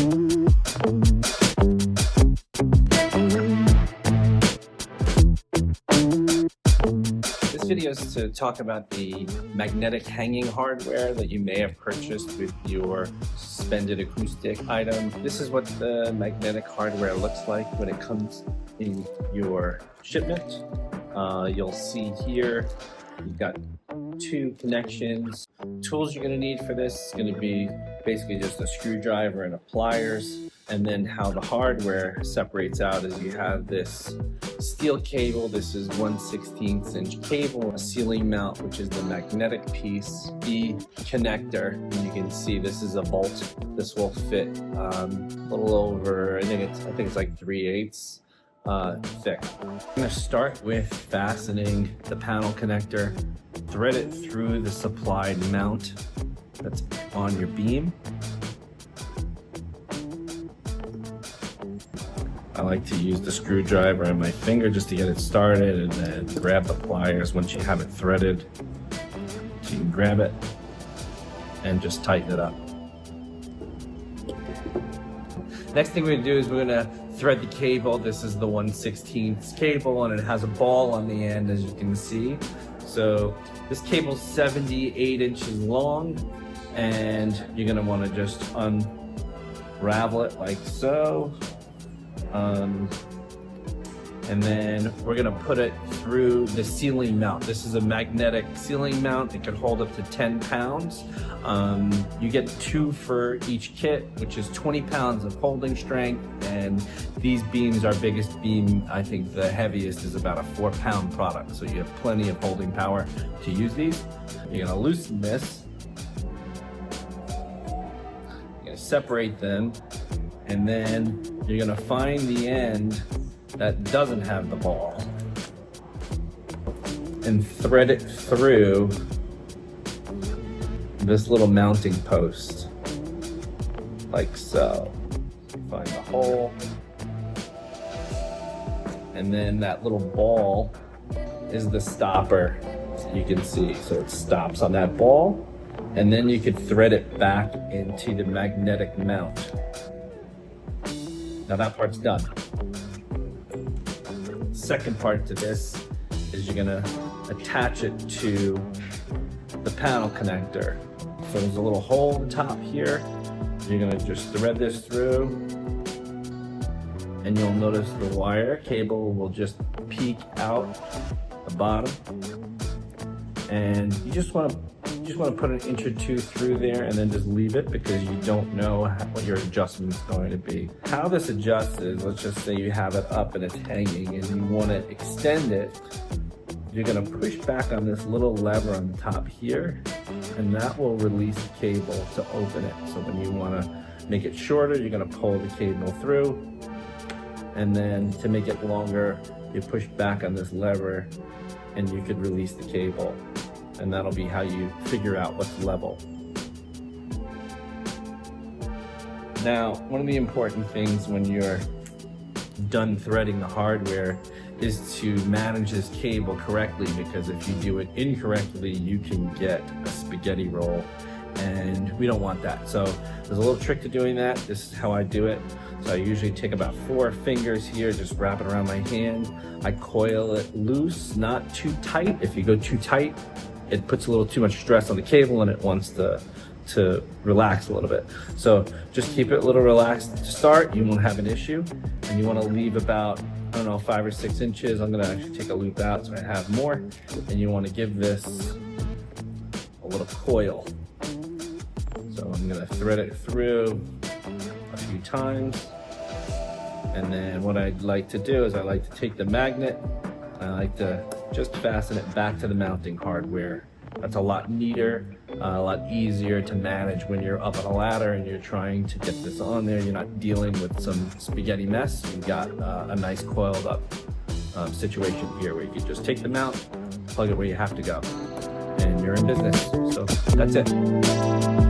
This video is to talk about the magnetic hanging hardware that you may have purchased with your suspended acoustic item. This is what the magnetic hardware looks like when it comes in your shipment. You'll see here you've got two connections. Tools you're going to need for this is going to be basically just a screwdriver and a pliers. And then how the hardware separates out is you have this steel cable. This is 1/16 inch cable, a ceiling mount, which is the magnetic piece, the connector. And you can see this is a bolt. This will fit a little over, I think it's like 3/8 thick. I'm going to start with fastening the panel connector, thread it through the supplied mount that's on your beam. I like to use the screwdriver and my finger just to get it started, and then grab the pliers once you have it threaded. So you can grab it and just tighten it up. Next thing we're going to do is we're going to thread the cable. This is the 1/16 cable, and it has a ball on the end, as you can see. So this cable's 78 inches long, and you're going to want to just unravel it like so. And then we're gonna put it through the ceiling mount. This is a magnetic ceiling mount. It can hold up to 10 pounds. You get 2 for each kit, which is 20 pounds of holding strength. And these beams, our biggest beam, I think the heaviest is about a 4-pound product. So you have plenty of holding power to use these. You're gonna loosen this. You're gonna separate them. And then you're gonna find the end that doesn't have the ball and thread it through this little mounting post, like so. Find the hole, and then that little ball is the stopper, you can see. So it stops on that ball, and then you could thread it back into the magnetic mount. Now that part's done. Second part to this is you're gonna attach it to the panel connector. So there's a little hole at the top here. You're gonna just thread this through, and you'll notice the wire cable will just peek out the bottom. And you just want to put an inch or 2 through there, and then just leave it, because you don't know what your adjustment is going to be. How this adjusts is, let's just say you have it up and it's hanging and you want to extend it. You're going to push back on this little lever on the top here, and that will release the cable to open it. So when you want to make it shorter, you're going to pull the cable through, and then to make it longer, you push back on this lever and you could release the cable. And that'll be how you figure out what's level. Now, one of the important things when you're done threading the hardware is to manage this cable correctly, because if you do it incorrectly, you can get a spaghetti roll, and we don't want that. So there's a little trick to doing that. This is how I do it. So I usually take about 4 fingers here, just wrap it around my hand. I coil it loose, not too tight. If you go too tight, it puts a little too much stress on the cable, and it wants to relax a little bit. So just keep it a little relaxed to start. You won't have an issue. And you want to leave about, I don't know, 5 or 6 inches. I'm going to actually take a loop out so I have more. And you want to give this a little coil. So I'm going to thread it through a few times. And then what I'd like to do is I like to take the magnet, and I like to just fasten it back to the mounting hardware. That's a lot neater, a lot easier to manage when you're up on a ladder and you're trying to get this on there. You're not dealing with some spaghetti mess. You've got a nice coiled up situation here where you can just take the mount, plug it where you have to go, and you're in business. So that's it.